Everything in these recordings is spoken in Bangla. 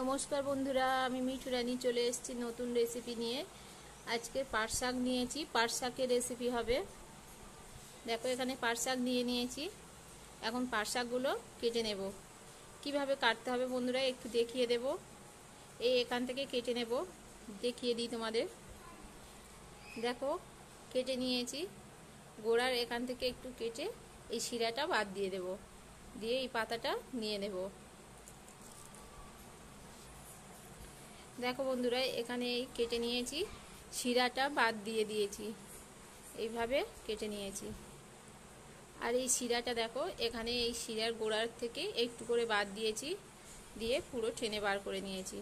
নমস্কার বন্ধুরা, আমি মিঠু রানী চলে এসেছি নতুন রেসিপি নিয়ে। আজকে পাট শাক নিয়েছি, পাট শাকের রেসিপি হবে। দেখো এখানে পাট শাক নিয়েছি। এখন পাট শাকগুলো কেটে নেব। কিভাবে কাটতে হবে বন্ধুরা একটু দেখিয়ে দেব। এখান থেকে কেটে নেব, দেখিয়ে দিই তোমাদের। দেখো কেটে নিয়েছি, গোড়ার এখান থেকে একটু কেটে এই শিরাটা বাদ দিয়ে দেব, দিয়ে এই পাতাটা নিয়ে নেব। দেখো বন্ধুরা এখানে এই কেটে নিয়েছি, শিরাটা বাদ দিয়ে দিয়েছি, এইভাবে কেটে নিয়েছি। আর এই শিরাটা দেখো এখানে এই শিরার গোড়ার থেকে একটু করে বাদ দিয়েছি, দিয়ে পুরো টেনে বার করে নিয়েছি।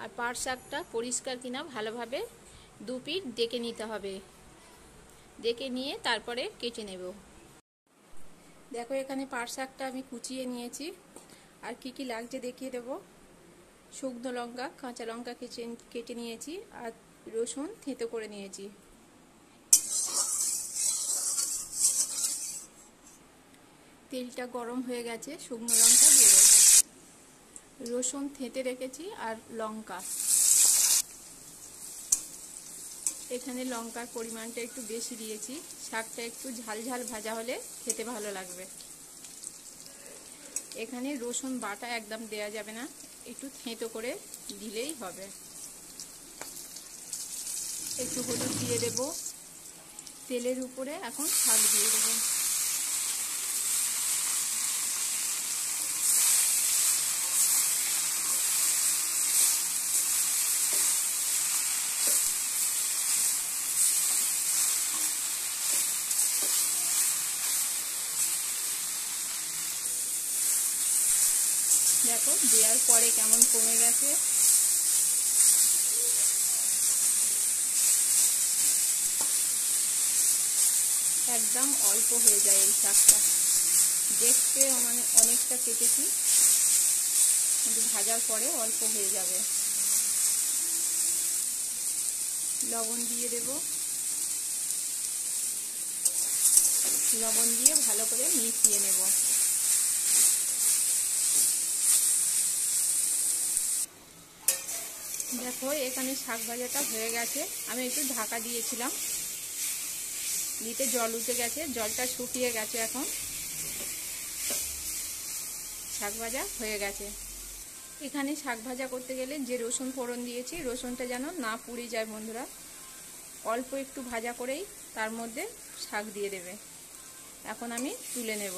আর পাট শাকটা পরিষ্কার কিনা ভালোভাবে দু পিঠ ডেকে নিতে হবে, ডেকে নিয়ে তারপরে কেটে নেব। দেখো এখানে পাট শাকটা আমি কুচিয়ে নিয়েছি। আর কি কি লাগছে দেখিয়ে দেবো। শুকনো লঙ্কা, কাঁচা লঙ্কা কেটে নিয়েছি, আর রসুন থেঁতো করে নিয়েছি। তেলটা গরম হয়ে গেছে, শুকনো লঙ্কা দিয়ে দেবো। রসুন থেঁতে রেখেছি আর লঙ্কা। এখানে লঙ্কার পরিমাণটা একটু বেশি দিয়েছি, শাকটা একটু ঝাল ঝাল ভাজা হলে খেতে ভালো লাগবে। এখানে রসুন বাটা একদম দেয়া যাবে না, একটু থেঁতো করে দিলেই হবে। একটু হলুদ দিয়ে দেব। তেলের উপরে এখন শাক দিয়ে দেবো। দেখো দেওয়ার পরে কেমন কমে গেছে। একদম অল্প হয়ে যায় এই শাকটা, দেখতে মানে অনেকটা কেটেছি, কিন্তু ভাজার পরে অল্প হয়ে যাবে। লবণ দিয়ে দেব, লবণ দিয়ে ভালো করে মিশিয়ে নেব। দেখো এখানে শাক ভাজাটা হয়ে গেছে। আমি একটু ঢাকা দিয়েছিলাম, দিতে জল উঠে গেছে, জলটা শুকিয়ে গেছে। এখন শাক ভাজা হয়ে গেছে। এখানে শাক ভাজা করতে গেলে যে রসুন ফোড়ন দিয়েছি, রসুনটা যেন না পুড়ে যায় বন্ধুরা। অল্প একটু ভাজা করেই তার মধ্যে শাক দিয়ে দেবে। এখন আমি তুলে নেব।